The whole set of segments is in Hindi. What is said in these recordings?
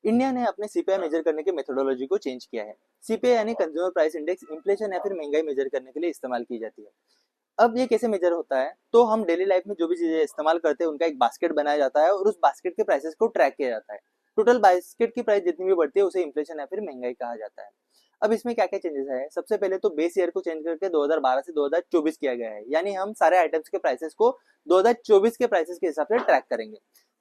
इंडिया ने अपने सीपीआई मेजर करने के मेथोडोलॉजी को चेंज किया है। सीपीआई यानी कंज्यूमर प्राइस इंडेक्स इन्फ्लेशन या फिर महंगाई मेजर करने के लिए इस्तेमाल की जाती है। अब ये कैसे मेजर होता है, तो हम डेली लाइफ में जो भी चीजें इस्तेमाल करते हैं उनका एक बास्केट बनाया जाता है और उस बास्केट के प्राइसेस को ट्रैक किया जाता है। टोटल बास्केट की प्राइस जितनी भी बढ़ती है उसे इन्फ्लेशन या फिर महंगाई कहा जाता है। अब इसमें क्या क्या चेंजेस है, सबसे पहले तो बेस ईयर को चेंज करके 2012 से 2024 किया गया है, यानी हम सारे आइटम्स के प्राइसेस को 2024 के प्राइसेस के हिसाब से ट्रैक करेंगे।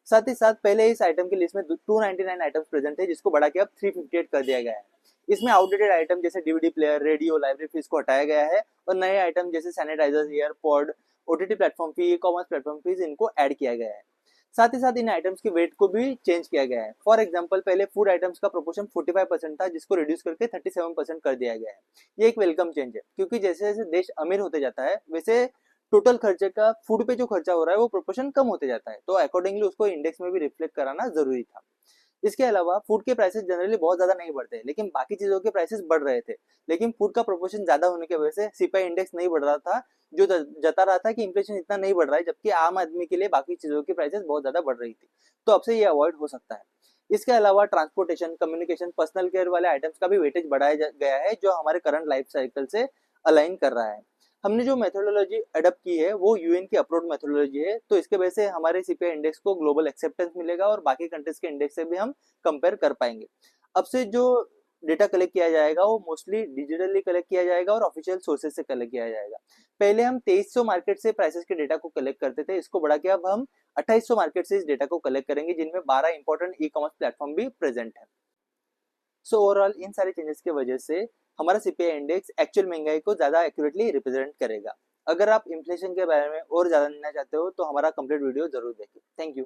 साथ ही साथ पहले इस आइटम की लिस्ट में 299 आइटम्स प्रेजेंट है, जिसको बढ़ा के अब 358 कर दिया गया है। इसमें आउटडेटेड आइटम जैसे DVD player, radio, library fees को हटाया गया है और नए आइटम जैसे sanitiser, earpod, OTT platform fee, e commerce platform fees इनको ऐड किया गया है। साथ ही साथ इन आइटम्स की वेट को भी चेंज किया गया है। फॉर एग्जांपल पहले फूड आइटम्स का प्रोपोर्शन 45% था, जिसको रिड्यूस करके 37% कर दिया गया है। ये एक वेलकम चेंज है, क्योंकि जैसे जैसे देश अमीर होते जाता है वैसे टोटल खर्चे का फूड पे जो खर्चा हो रहा है वो प्रोपोर्शन कम होते जाता है, तो अकॉर्डिंगली उसको इंडेक्स में भी रिफ्लेक्ट कराना जरूरी था। इसके अलावा फूड के प्राइसेस जनरली बहुत ज्यादा नहीं बढ़ते, लेकिन बाकी चीजों के प्राइसेस बढ़ रहे थे। लेकिन फूड का प्रोपोर्शन ज्यादा होने की वजह से सीपीआई इंडेक्स नहीं बढ़ रहा था, जो जता रहा था कि इन्फ्लेशन इतना नहीं बढ़ रहा है, जबकि आम आदमी के लिए बाकी चीजों की प्राइसेस बहुत ज्यादा बढ़ रही थी। तो अब से ये अवॉइड हो सकता है। इसके अलावा ट्रांसपोर्टेशन, कम्युनिकेशन, पर्सनल केयर वाले आइटम्स का भी वेटेज बढ़ाया गया है, जो हमारे करंट लाइफ साइकिल से अलाइन कर रहा है। हमने जो मेथोडोलॉजी अडॉप्ट की है वो यूएन की अप्रूव्ड मेथोडोलॉजी है, तो इसके वजह से हमारे सीपीआई इंडेक्स को ग्लोबल एक्सेप्टेंस मिलेगा और बाकी कंट्रीज के इंडेक्स से भी हम कंपेयर कर पाएंगे। अब से जो डेटा कलेक्ट किया जाएगा वो मोस्टली डिजिटली कलेक्ट किया जाएगा और ऑफिशियल सोर्सेज से कलेक्ट किया जाएगा। पहले हम 2300 मार्केट से प्राइसेस के डेटा को कलेक्ट करते थे, इसको बढ़ा के अब हम 2800 मार्केट से इस डेटा को कलेक्ट करेंगे, जिनमें 12 इंपॉर्टेंट ई कॉमर्स प्लेटफॉर्म भी प्रेजेंट है। सो ओवरऑल इन सारे चेंजेस की वजह से हमारा सीपीआई इंडेक्स एक्चुअल महंगाई को ज्यादा एक्यूरेटली रिप्रेजेंट करेगा। अगर आप इन्फ्लेशन के बारे में और ज्यादा जानना चाहते हो तो हमारा कंप्लीट वीडियो जरूर देखिए। Thank you.